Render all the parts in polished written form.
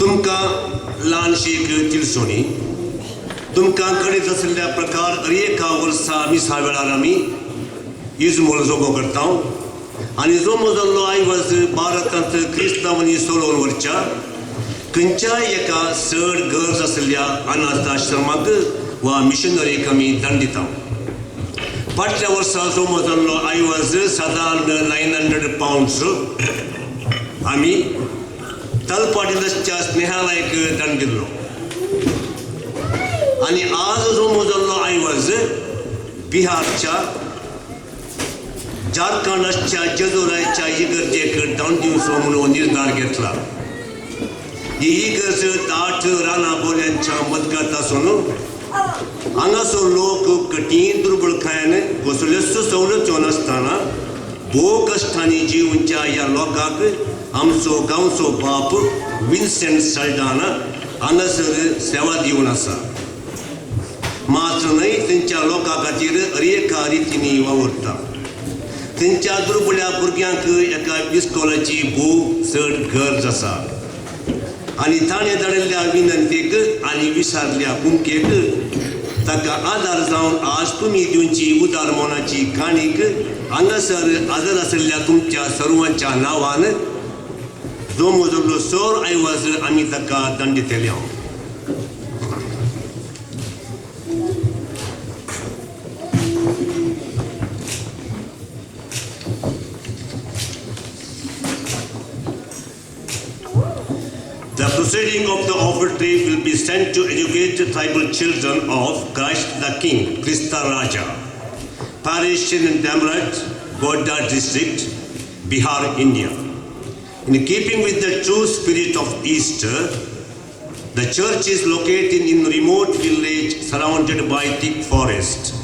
तुमका ल्हानशी तिलसोनी तुमकां कळीत असलेल्या प्रकार एका वर्सा 20 वेळार आमी इजमोल जोगो करता आनी जो मोजल्लो आयवज भारतांत क्रिस्तांवांनी सोडून व्हरच्या खंयच्याय एका चड गरज आसलेल्या अनाथ आश्रमाक वा मिशनरीक आमी दान दिता. फाटल्या वर्सा जो मोजल्लो आयवज सादारण 900 पाउंड्स आमी तलपाटीच्या स्नेहालयाक दान दिल्लो आणि आज जो मोजल्लो आयवज बिहारच्या झारखंडच्या जेजुराच्या इगर्जेक दान दिवचो म्हणून निर्धार घेतला. ही इगर्ज दाट राना बोल्यांच्या मजगत आसून हांगासर लोक कठीण दुर्बळकायेन कसल्योच सवलत्यो नासतना भोव कश्टांनी जिवच्या ह्या लोकांक आमचो गांवचो बाप विन्सेंट साल्डाना हांगासर सेवा दिवन आसा. मात्र न्हय तेंच्या लोकां खातीर एका रितीनी वावुरता. तेंच्या दुर्बळ्या भुरग्यांक एका इस्कॉलाची भोव चड गरज आसा आनी ताणें धाडिल्ल्या विनंतेक आनी विचारल्या कुमकेक ताका आदार जावन आज तुमी दिवची उदार मोनाची काणीक हांगासर हजर आशिल्ल्या तुमच्या सर्वांच्या नांवान जो मोजल्लो सोर आयवज आमी ताका दान दितले. The proceeding of the offertory will be sent to educate the tribal children of Christ the King, Krista Raja, parish in Damrat, Godda district, Bihar, India. In keeping with the true spirit of Easter, the church is located in a remote village surrounded by thick forest.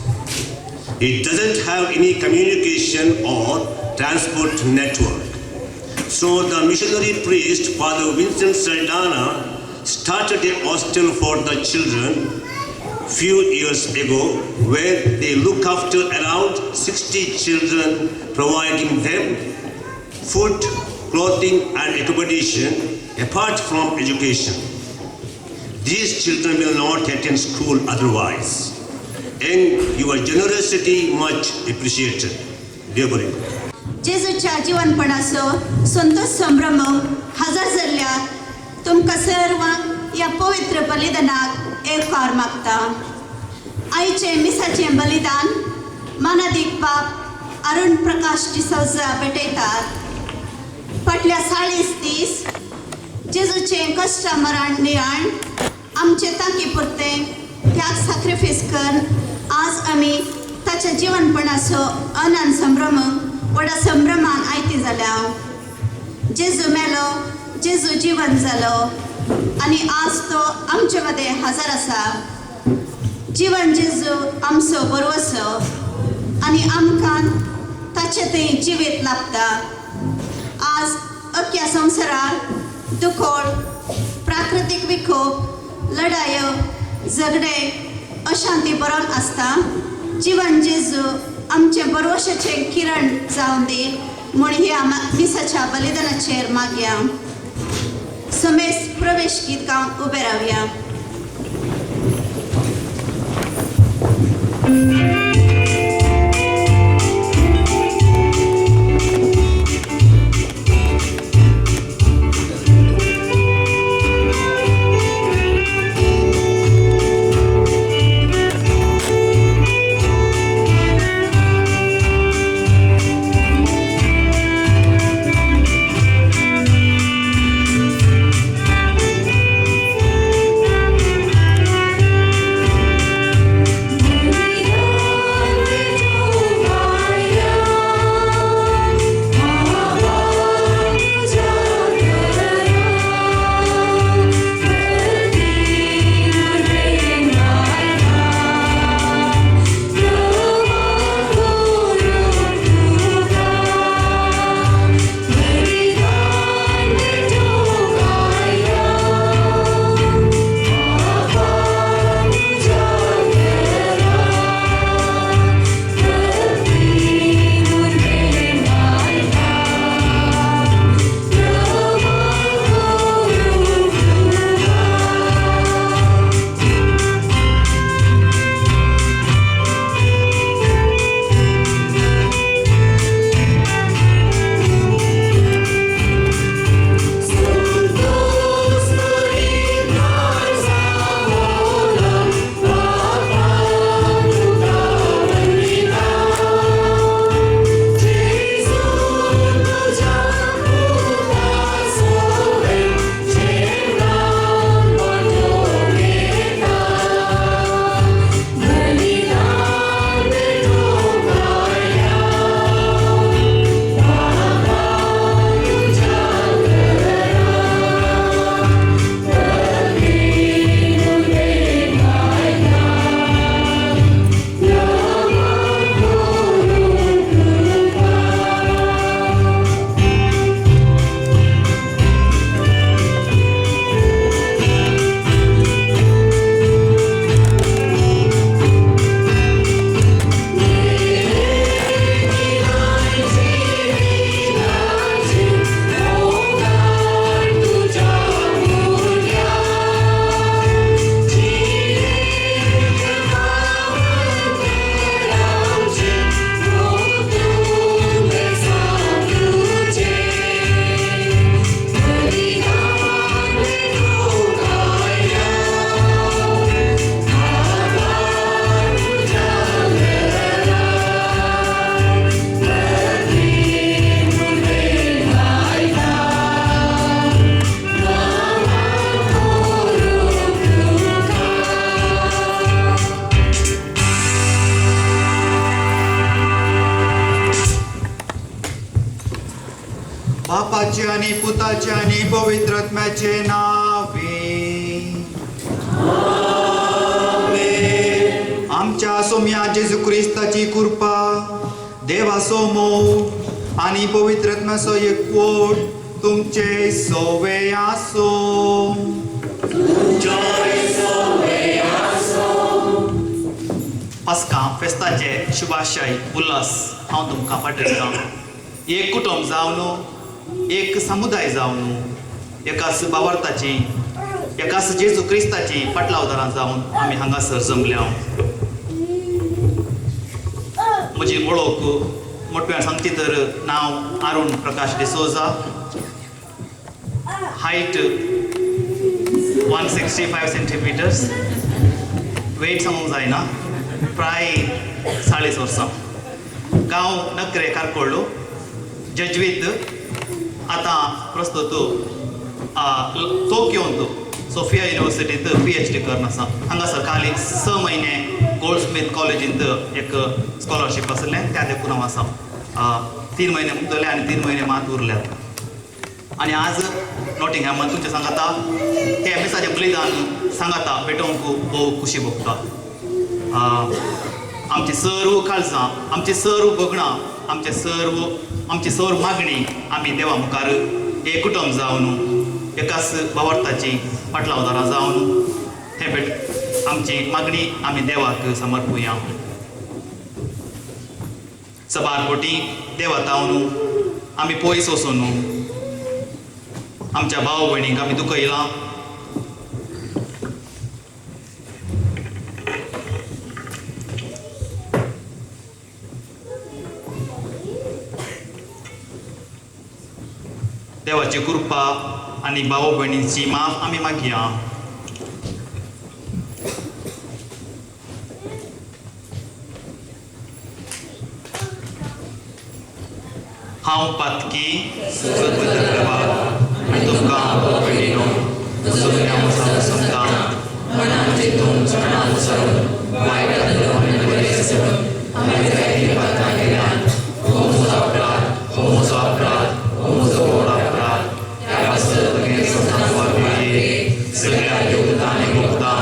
It doesn't have any communication or transport network. So the missionary priest, Father Vincent Saldana, started a hostel for the children few years ago, where they look after around 60 children, providing them food, clothing and accommodation apart from education. These children will not attend school otherwise. And your generosity much appreciated. Dear Bari. जेजूच्या जीवनपणाचो Santosh संभ्रम हजर जाल्ल्या तुमकां सर्वांक ह्या पवित्र बलिदानाक येवकार मागता. आयचे मिसाचें बलिदान मानादीक बाब अरुण प्रकाश डिसौजा भेटयतात. फाटल्या 40 दीस जेजूचें कश्ट मरण नियाण आमचे तांकी पुरतें त्याग सॅक्रिफायस करून आज आमी ताच्या जीवनपणाचो अनंत संभ्रम व्हडा संभ्रमान आयती जाल्या. जेजू मेलो, जेजू जीवन जालो आनी आज तो आमचे मदें हजर आसा. जीवन जेजू आमचो बरवसो आनी आमकां ताचे थंय जिवीत लाभता. आज अख्ख्या संवसारांत दुखोळ, प्राकृतीक विकोप, लढायो, झगडे, अशांती बरोवन आसता. जीवन जेजू आमचे बरवशेचे किरण जावन दी म्हूण ह्या मिसाच्या बलिदानाचेर मागया. समेस प्रवेश गीत गावन उबे रावया. बापाचे आणि पुताचे आणि पवित्रात्म्याचे नावे आमच्या सोम्या जेजू ख्रिस्ताची कृपा देवासोमो आणि पवित्रात्म्याचो एकवट तुमचे सोवे आसो. पास्का फेस्ताचे शुभाशय उल्हास हांव तुमकां पाठयता. एक कुटुंब जावन एक समुदाय जावन एकाच भावार्थाची एकाच जेजू क्रिस्ताची पाटलावदारां जावन आमी हांगासर जमल्या. म्हजी वळख मोठ्यान सांगची तर नांव अरुण प्रकाश डिसोजा, हायट 165 सेंटीमीटर्स, वेट सांगूंक जायना, प्राय 40 वर्सां, गांव नकरे कारकोळ्ळो, जजवीत आतां प्रस्तुत टोकियोंत सोफिया युनिवर्सिटींत PhD करन आसा. हांगासर खाली 6 म्हयने गोल्डस्मिथ कॉलेजींत एक स्कॉलरशीप आसलें त्या देखून हांव आसा. 3 म्हयने मुक्तले आनी 3 म्हयने मात उरल्यात. आनी आज नॉटिंगहॅमान तुमचे सांगाता हे एमएसाचें बलिदान सांगाता भेटोवंक भोव खुशी भोगता. आमची सर्व काळजां, आमची सर्व भोगणां, आमची सर्व मागणी आमी देवा मुखार एक कुटुंब जावन एकाच भावार्थाची पाटलावदारां जावन हे आमची मागणी आमी देवाक समर्पुया. सबारपोटी देवा तावन आमी पयस वचून आमच्या भाव भयणींक आमी दुखयलां. देवाची कृपा आनी भाव भयणींची माफ आमी मागया. हांव पातकी आनी तुमकां भाव भयणीनो सगळ्या वचून सांगता मनान चिंतून चरणां वचून वायट आनी बरें वचून आमी जायतीं पातकां केल्यात. हो म्हजो अपराध, हो म्हजो अपराध, हो म्हजो व्हड अपराध. ह्या वाचत तुगे संतान वागुये सगळ्या देवतां आनी भक्तां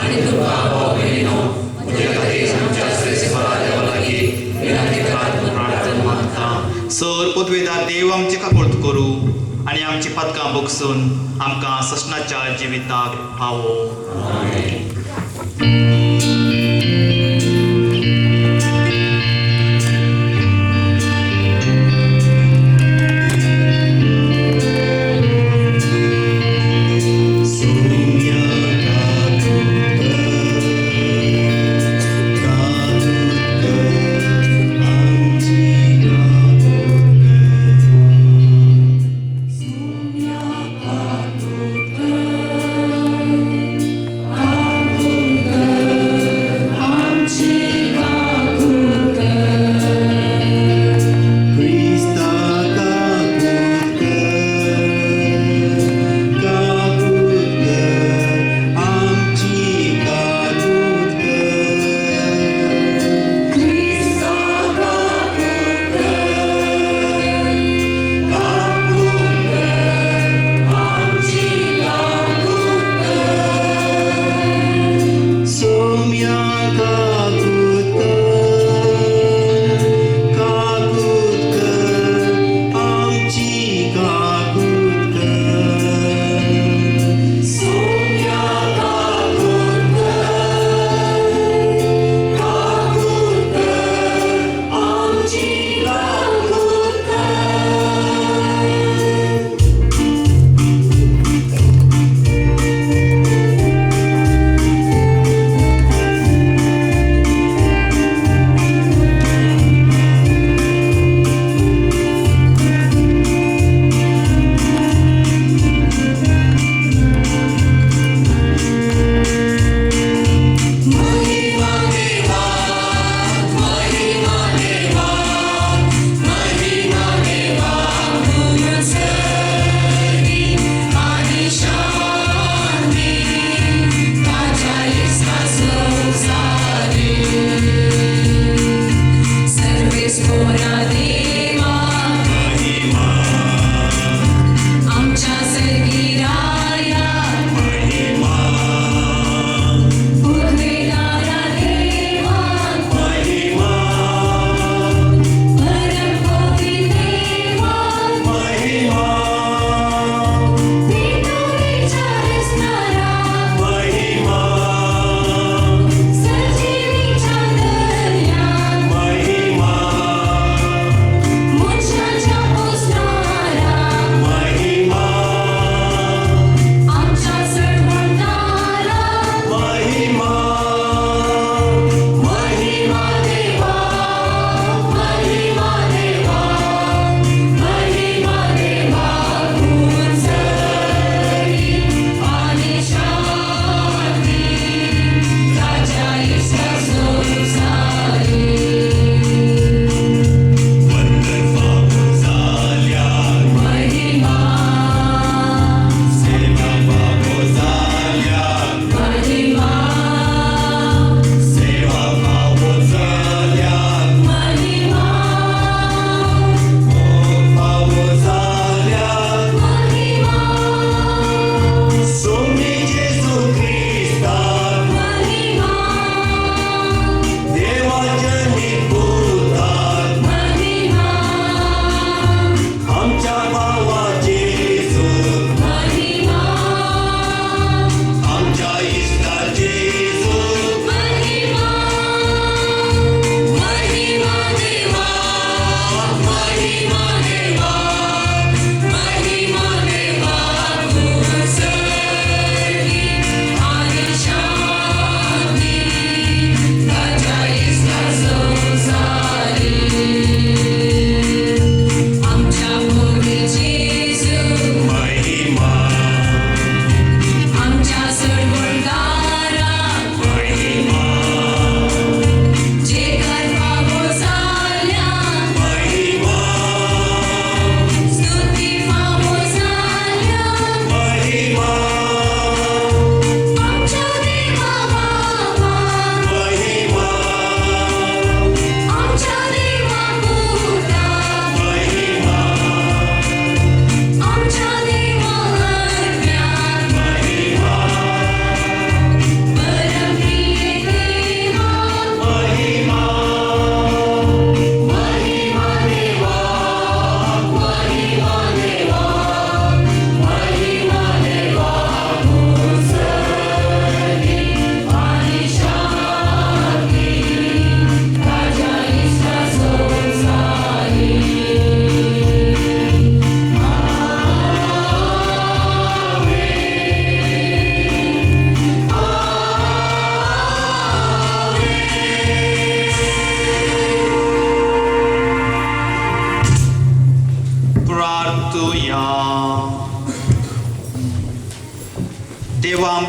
आनी तुमकां भाव भयणीनो म्हजे खातीर आमच्या श्रेश्वरा देवा लागीं विनंती करात प्रार्थना मागता. सर पदवेदार देव आमची काकूळट करूं आनी आमची पदकां भोगसून आमकां ससनाच्या जिविताक पावो.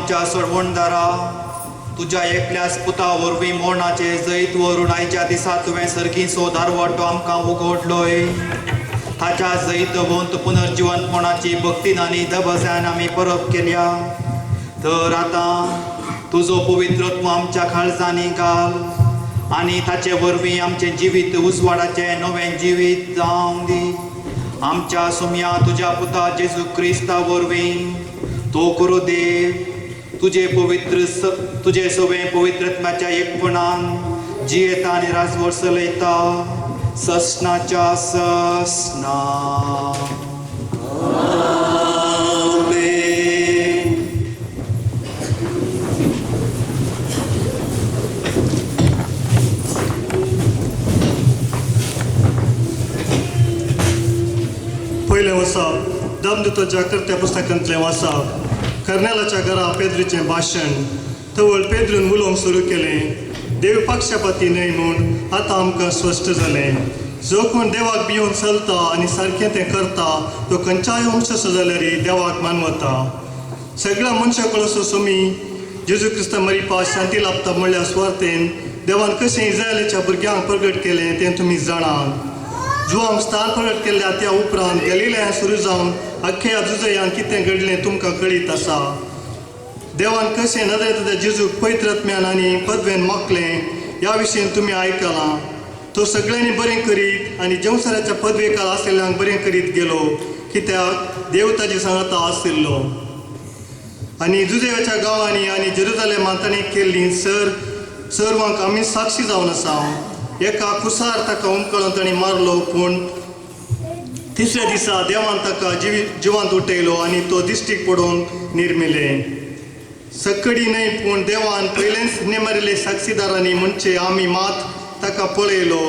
आमच्या सोडवणदारा तुझ्या एकल्याच पुता वरवीं मोर्णाचे जैत वरून आयच्या दिसा तुवें सर्गीचो दारवाटो आमकां उगडलोय. ताच्या जैत वंत पुनर्जीवनपणाची भक्तीन आनी दबज्यान आमी परब केल्या. तर आतां तुजो पवित्रत्व आमच्या काळजांनी घाल आनी ताचे वरवीं आमचें जिवीत उजवाडाचें नवें जिवीत जावंक दी. आमच्या सुम्या तुज्या पुता जेजू क्रिस्ता वरवीं तो गुरुदेव तुझे सगळें पवित्रत्वाच्या एकपणान जियेता आनी राजवट चलयता ससनाच्या ससना. पयलें वचप दामदूताच्या कर्त्या पुस्तकांतलें वाचप. कर्नेलाच्या घरा पेद्रूचें भाशण. थवळ पेद्रून उलोवंक सुरू केलें. देव पक्षपाती न्हय म्हूण आतां आमकां स्पश्ट जालें. जो कोण देवाक भिवून चलता आनी सारकें तें करता तो खंयच्याय वंशचो जाल्यारय देवाक मानवता. सगळ्या मनशां कळसो सुमी जेजू क्रिस्ता मरिपा शांती लाभता म्हणल्या सुवार्थेन देवान कशें इस्रायेलाच्या भुरग्यांक प्रगट केलें तें तुमी जाणात. जुवांक स्थान प्रगट केल्ल्या त्या उपरांत गलिलयांत सुरू जावन अख्ख्या जुजयांत कितें घडलें तुमकां कळीत आसा. देवान कशें नजरेंतल्या जेजूक पवित्रत्म्यान आनी पदवेन मागलें ह्या विशीं तुमी आयकलां. तो सगळ्यांनी बरें करीत आनी जेवसराच्या पदवेकार आशिल्ल्यांक बरें करीत गेलो कित्याक देव ताजे सांगता आशिल्लो. आनी जुदेवाच्या गांवांनी आनी जेरुजालेमांत ताणें केल्लीं सर्वांक आमी साक्षी जावन आसा. एका कुसार ताका उमकळून ताणें मारलो पूण तिसऱ्या दिसा देवान ताका जिवांत उठयलो आनी तो दिश्टीक पडोवन निर्मिलें. सकडी न्हय पूण देवान पयलेंच नेमारिल्ले साक्षीदारांनी म्हणचे आमी मात ताका पळयलो.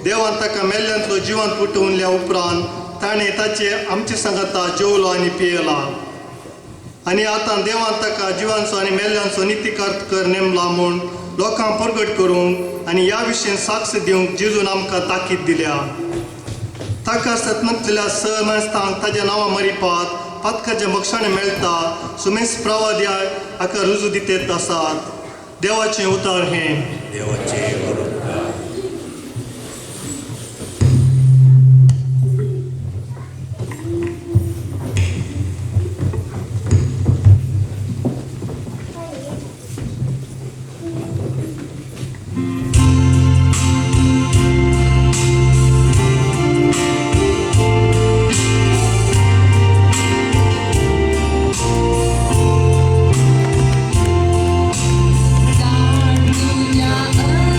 देवान ताका मेल्ल्यांतलो जिवांत उठोवल्या उपरांत ताणें ताचे आमचे सांगाता जेवलो आनी पियेला. आनी आतां देवान ताका जिवांचो आनी मेल्ल्यांचो नितिकार कर नेमला म्हूण लोकांक प्रगट करूंक आनी ह्या विशीं साक्ष दिवंक जेजून आमकां ताकीद दिल्या. ताका सतमतल्या मास्तांक ताज्या नांवां मरिपात पातकाचें मोक्षाणें मेळटा सुमेस प्रवाद्या हाका रुजू दितेत आसात. देवाचें उतर हें. तुझ्या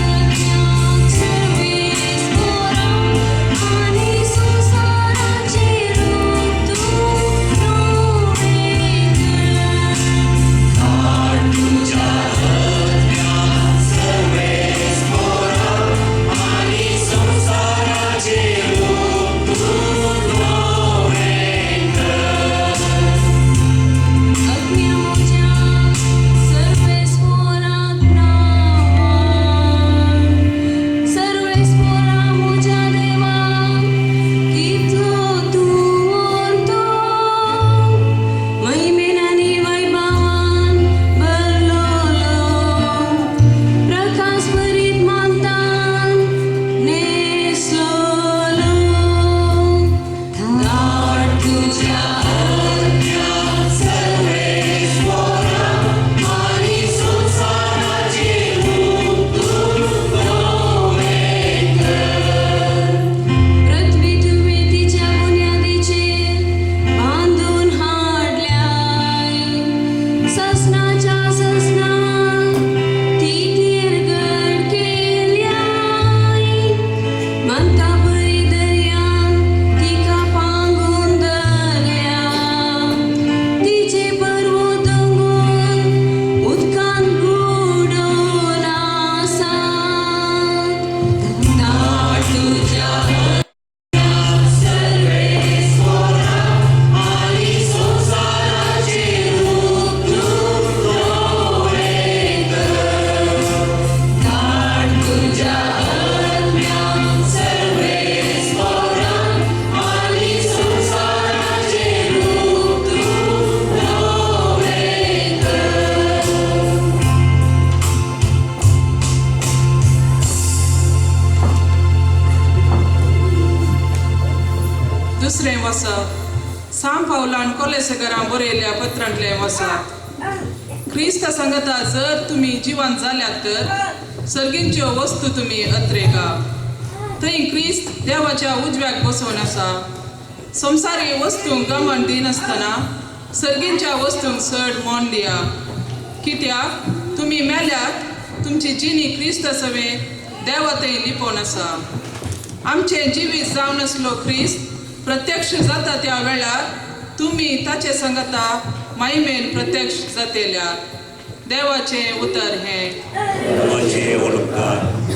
कसलें वसप साम पावलान कोलेसेगरां बरयल्या पत्रांतलें वसप क्रिस्त सांगता जर तुमी जिवंत जाल्यात तर सर्गींच्यो वस्तू तुमी अत्रेगा थंय क्रिस्त देवाच्या उजव्याक बसोवन आसा संवसारी वस्तूंक गमन दिनासतना सर्गींच्या वस्तूंक चड मोल दिया कित्याक तुमी मेल्यात तुमची जिणी क्रिस्त सवे देवा थंय लिपोवन आसा आमचें जिवीत जावन आसलो क्रिस्त प्रत्यक्ष जाता त्या वेळार तुमी ताचे सांगता महिमेन प्रत्यक्ष जातेल्यात देवाचें उतर हें देवाचे वळखकार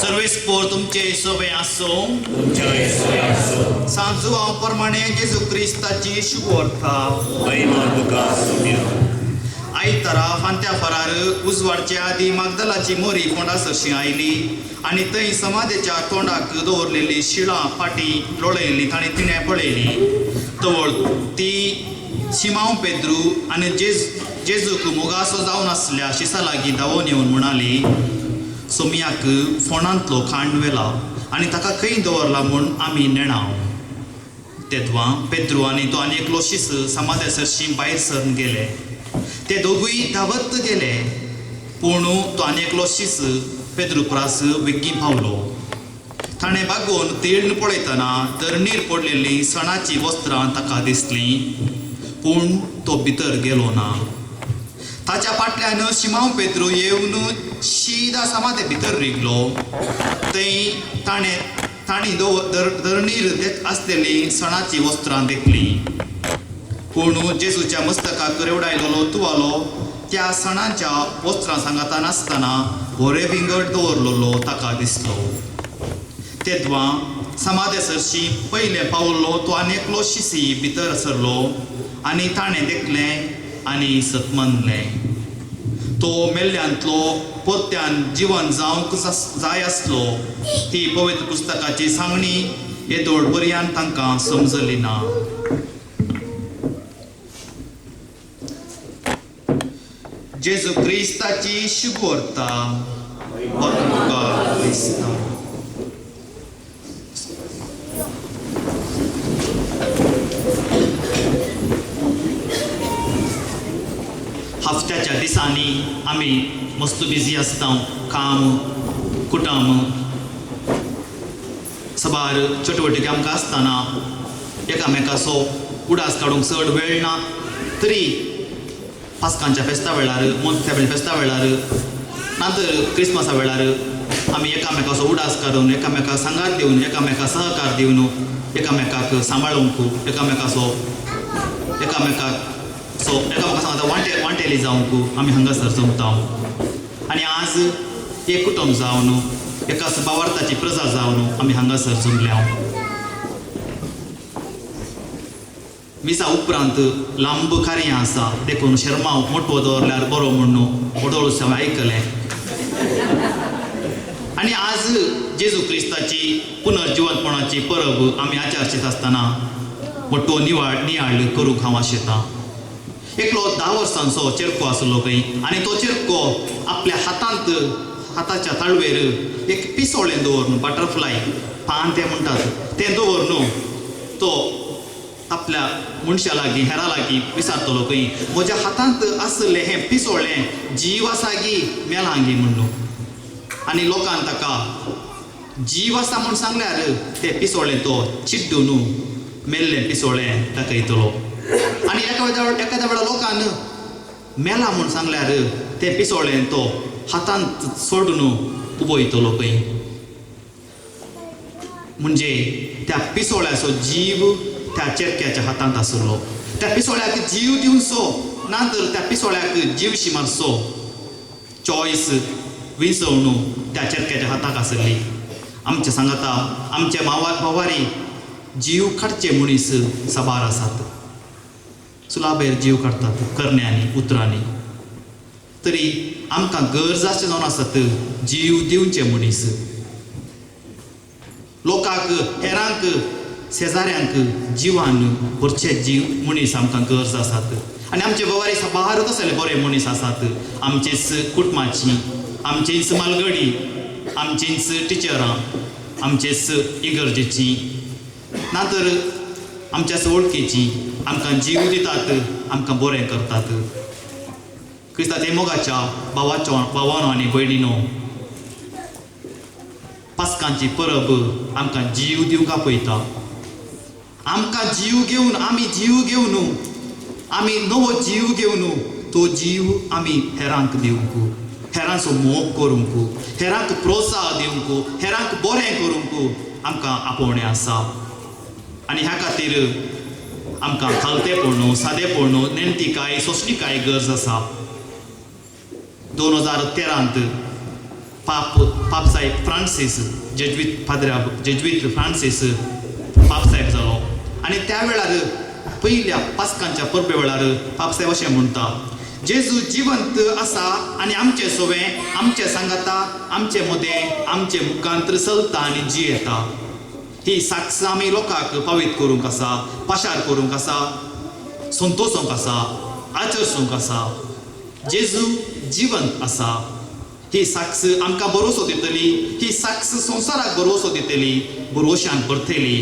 सर्वेस्पोर तुमचे सोबे आसो सांजू हांव प्रमाणे जेजू क्रिस्ताची शुभवार्ता आयतारा फांत्या फरार उजवाडच्या आदी मागदलाची मोरी फोंडा सरशी आयली आनी थंय समाधेच्या तोंडाक दवरलेली शिळां फाटी लोळयली ताणें तिणें पळयली तवळ ती शिमांव पेद्रू आनी जेजूक मोगासो जावन आसल्या शिसा लागीं धांवून येवन म्हणाली सोमयाक फोंडांतलो खांड व्हेला आनी ताका खंय दवरला म्हूण आमी नेणाव तेदवां पेद्रू आनी तो आनी एकलो शिस समाधे सरशी भायर सरून गेले ते दोगूय धांवत गेले पूण तो आनी एकलो शिस पेद्रू प्रास वेग्गी पावलो ताणें बागोवन तीर्ण पळयतना धरणीर पडलेलीं सणाची वस्त्रां ताका दिसलीं पूण तो भितर गेलो ना ताच्या फाटल्यान शिमांव पेद्रू येवन शिदा समाधे भितर रिगलो थंय ताणी धरणीर आसलेली सणाची वस्त्रां देखली पूण जेजूच्या मस्तकाक रेवडायलेलो तुवालो त्या सणाच्या वस्त्रां सांगता नासतना भोरे विंगड दवरलेलो ताका दिसलो तेदवां समाधे सरशी पयले पावलो तो आनी एकलो शिसी भितर सरलो आनी ताणें देखलें आनी सतमनलें तो मेल्ल्यांतलो परत्यान जिवन जावंक जाय आसलो ही पवित्र पुस्तकाची सांगणी येदोळ बऱ्यान तांकां समजली ना जेजू क्रिस्ताची शुभवार्ता हफ्त्याच्या दिसांनी आमी मस्त बिजी आसता काम कुटुंब सबार चटवटीक आमकां आसतना एकामेकाचो उडास काडूंक चड वेळ ना तरी पास्कांच्या फेस्ता वेळार मोंत फेस्ता वेळार नातर क्रिसमसा वेळार आमी एकामेकाचो उडास काडून एकामेकाक सांगात दिवन एकामेकाक सहकार दिवन एकामेकाक सांबाळूंक एकामेकाक सांगता वांटेली जावंक आमी हांगासर जमता आनी आज एक कुटुंब जावन एका भावार्थाची प्रजा जावन आमी हांगासर जमल्या विसा उपरांत लांब कार्यां आसा देखून शर्माव मोटवो दवरल्यार बरो म्हूण मोटोळूस हांवें आयकलें आणि आज जेजू क्रिस्ताची पुनर्जिवंतपणाची परब आमी आचारशीत आसतना मोठो नियाळ करूंक हांव आशेतां. एकलो 10 वर्सांचो चेडको आसलो खंय, आनी तो चेडको आपल्या हाताच्या ताळवेर एक पिसोळें दवरून, बटरफ्लाय पान ते म्हणटात तें दवरून तो आपल्या मनशा लागीं हेरा लागीं विचारतलो खंय, म्हज्या हातांत आसलें हें पिसोळें जीव आसा गी मेलां गी म्हणून. आनी लोकांन ताका जीव आसा म्हूण सांगल्यार तें पिसोळें तो चिड्डून मेल्लें पिसोळें दाखयतलो. आनी एखाद्या वेळा लोकांन मेला म्हूण सांगल्यार तें पिसोळें तो हातांत सोडून उबयतलो खंय. म्हणजे त्या पिसोळ्याचो जीव त्या चेडक्याच्या हातांत आसलो. त्या पिसोळ्याक जीव दिवचो ना तर त्या पिसोळ्याक जीवशी मारचो चॉयस विंचवणूक त्या चेडक्याच्या हाताक आसली. आमचे सांगता आमचे मावारी जीव काडचे मनीस साबार आसात, सुलाबेर जीव काडटात करण्यांनी उतरांनी. तरी आमकां गरज अशें जावन आसात जीव दिवचे मनीस. लोकांक हेरांक शेजाऱ्यांक जिवान भरचे जीव मनीस आमकां गरज आसात. आनी आमचे व्यवहारी साबार तसले बरे मनीस आसात. आमचेच कुटुंबाची, आमचीच मालगडी, आमचीच टिचरां, आमचेच इगर्जेची ना तर आमच्याच वळखीची आमकां जीव दितात, आमकां बरें करतात. क्रिस्तांव मोगाच्या भावानो आनी भयणीनो, पास्कांची परब आमकां जीव दिवंक आपयता. आमकां जीव घेवन आमी नवो जीव घेवन तो जीव आमी हेरांक दिवंक, हेरांचो मोग करूंक, हेरांक प्रोत्साह दिवंक, हेरांक बरें करूंक आमकां आपोवणें आसा. आनी ह्या खातीर आमकां खालतेपण, सादेपण, नेणटीकाय, सोंसणीकाय गरज आसा. 2013 पाप साहेब फ्रांसीस जेजुईत फ्रांसीस पाप साहेब जालो. आनी त्या वेळार पयल्या पास्कांच्या परबे वेळार पाप साहेब अशें म्हणटा, जेजू जिवंत आसा आनी आमचें सोवें आमचें सांगाता, आमचे मदें आमचे मुखांत्र चलता आनी जियेता. ही साक्ष आमी लोकांक पावीत करूंक आसा, पाशार करूंक आसा, संतोशोंक आसा, आचरसूंक आसा. जेजू जिवंत आसा ही साक्ष आमकां भरोसो दितली. ही साक्ष संवसाराक भरोसो दितली, भरोशान भरतली.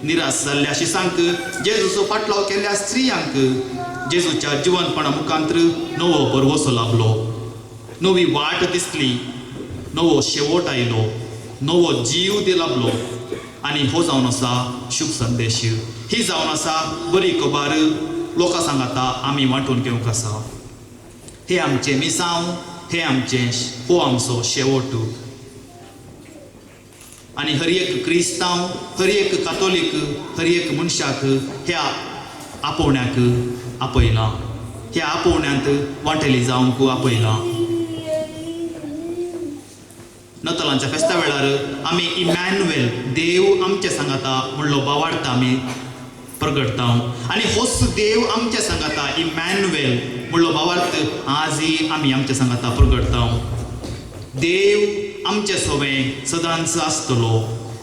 निराश जाल्ल्या शिसांक, जेजूचो पाटलाव केल्ल्या स्त्रियांक जेजूच्या जिवंतपणा मुखांत्र नवो भरवोसो लाभलो, नवी वाट दिसली, नवो शेवट आयलो, नवो जीव लाभलो. आनी हो जावन आसा शुभ संदेश. ही जावन आसा बरी खबर लोकां सांगाता आमी वांटून घेवंक आसा. हे आमचे मिसांव, हे आमचें हो आमचो शेवट. आनी हर एक क्रिस्तांव, हर एक कातोलीक, हर एक मनशाक ह्या आपोवण्याक आपयलां, ह्या आपोवण्यांत वांटेली जावंक आपयलां. नतलांच्या फेस्ता वेळार आमी इमॅन्युएल देव आमचे सांगाता म्हणलो बावार्थ आमी प्रगटता. आनी होच देव आमचे सांगाता इमॅन्युएल म्हणलो भावार्थ आजय आमी आमच्या सांगाता प्रगटता. देव आमचे सोवें सदांच आसतलो,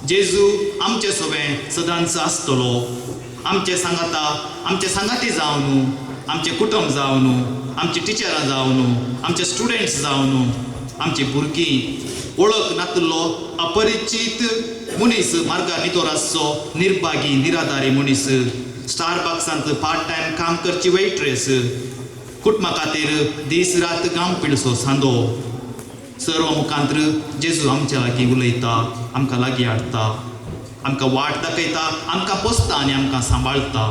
जेजू आमचे सोवें सदांच आसतलो. आमचे सांगाता आमचे सांगाती जावन, आमचे कुटुंब जावन, आमची टिचरां जावन, आमचे स्टुडंट्स जावन, आमची भुरगीं वळख नातलो अपरिचीत मनीस, मार्गार न्हिदोर आसचो निर्भागी निराधारी मनीस, स्टारबक्सांत पार्ट टायम काम करची वेट्रेस, कुटुंबा खातीर दीस रात गांव पिळसो सांदो, सर्व मुखांत्र जेजू आमच्या लागीं उलयता, आमकां लागीं हाडटा, आमकां वाट दाखयता, आमकां पोसता आनी आमकां सांबाळटा.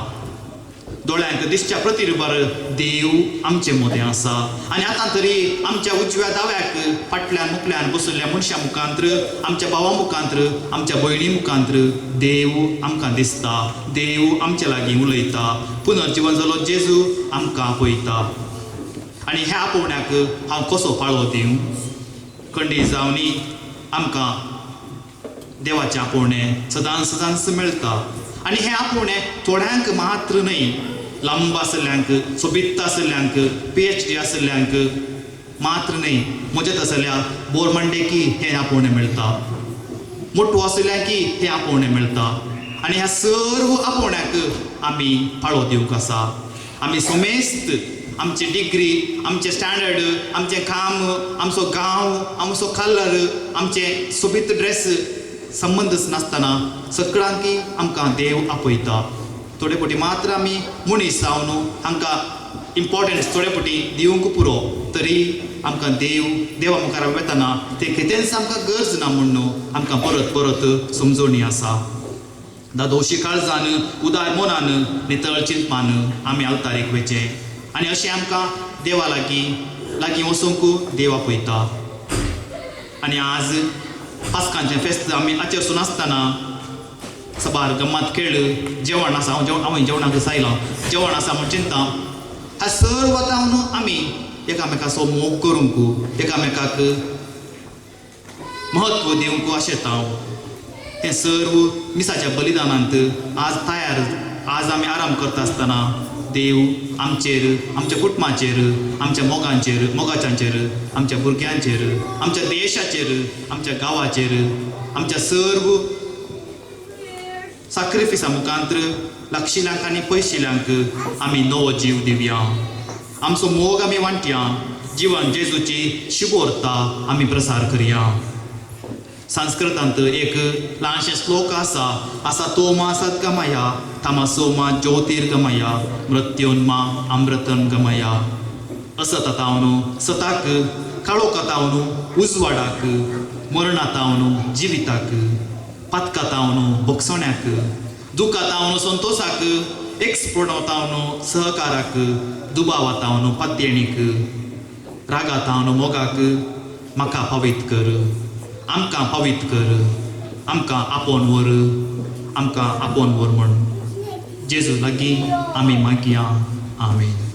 दोळ्यांक दिसच्या प्रतिरुबार देव आमचे मदें आसा. आनी आतां तरी आमच्या उजव्या दाव्याक फाटल्यान मुखल्यान बसयल्ल्या मनशां मुखांत्र, आमच्या भावा मुखांत्र, आमच्या भयणी मुखांत्र देव आमकां दिसता, देव आमचे लागीं उलयता. पुनर्जीवन जालो जेजू आमकां आपयता. आनी ह्या आपोवण्याक हांव कसो पाळो दिवं? खंडी जावनी आमकां देवाचें आपोवणें सदांच मेळटा. आनी हें आपोवणें थोड्यांक मात्र न्हय, लांब आसल्ल्यांक, सोबित आसल्ल्यांक, PhD आसल्ल्यांक, मात्र न्ही मजेत असल्या बोर म्हणले की हे आपोवणे मिळता, मोठो असल्या की हे आपोवणे मिळता आणि ह्या सर्व आपोवण्याक आमी फाळो दिवंक आसा. आमी सोमेस्त आमची डिग्री, आमचे स्टँडर्ड, आमचे काम, आमचो गांव, आमचो कलर, आमचे सोबीत ड्रेस संबंदच नासतना सगळ्यांकी आमकां देव आपयता. थोडे फावटी मात्र आमी मनीस जावन हांकां इम्पॉर्टन्स थोडे फावटी दिवंक पुरो, तरी आमकां देवा मुखार वेतना ते कितेंच आमकां गरज ना म्हणून आमकां परत परत समजोवणी आसा. दादोशी काळजान, उदार मोनान, नितळ चिंतपान आमी आल्तारीक वचचें आनी अशें आमकां देवा लागीं वचूंक देव आपयता. आनी आज पास्कांचें फेस्त आमी आचरसून आसतना सबार गम्मत खेळ, जेवण आसा, हांव जेवणाक सायलां, जेवण आसा म्हूण चिंता. ह्या सर्व वतावन आमी एकामेकाचो मोग करूंक, एकामेकाक महत्व दिवंक आशेता. तें सर्व मिसाच्या बलिदानांत आज आमी आराम करता आसतना देव आमचेर, आमच्या कुटुंबाचेर, आमच्या मोगाच्यांचेर, आमच्या भुरग्यांचेर, आमच्या देशाचेर, आमच्या गांवाचेर, आमच्या सर्व सॅक्रिफिसा मुखांतर लाखशिल्यांक आनी पयशिल्यांक आमी नवो जीव दिवया. आमचो मोग आमी वांटया, जिवन जेजूची शुभवार्ता आमी प्रसार करया. संस्कृतांत एक ल्हानशें श्लोक आसा तोमा सद्गमया तमसोमा ज्योतिर्गमया मृत्योन्मा अमृतं गमया. असतातावन सताक, काळोखातावन उजवाडाक, मरणातावन जिविताक, पातकातावन भोगसण्याक, दुखातावन संतोषाक, एक्सपोर्टातावन सहकाराक, दुबावातावन पातयेणीक, रागातावन मोगाक म्हाका पवित्र कर, आमकां पवित्र कर, आमकां आपोवन व्हर म्हण जेजू लागीं आमी मागया. आमेन.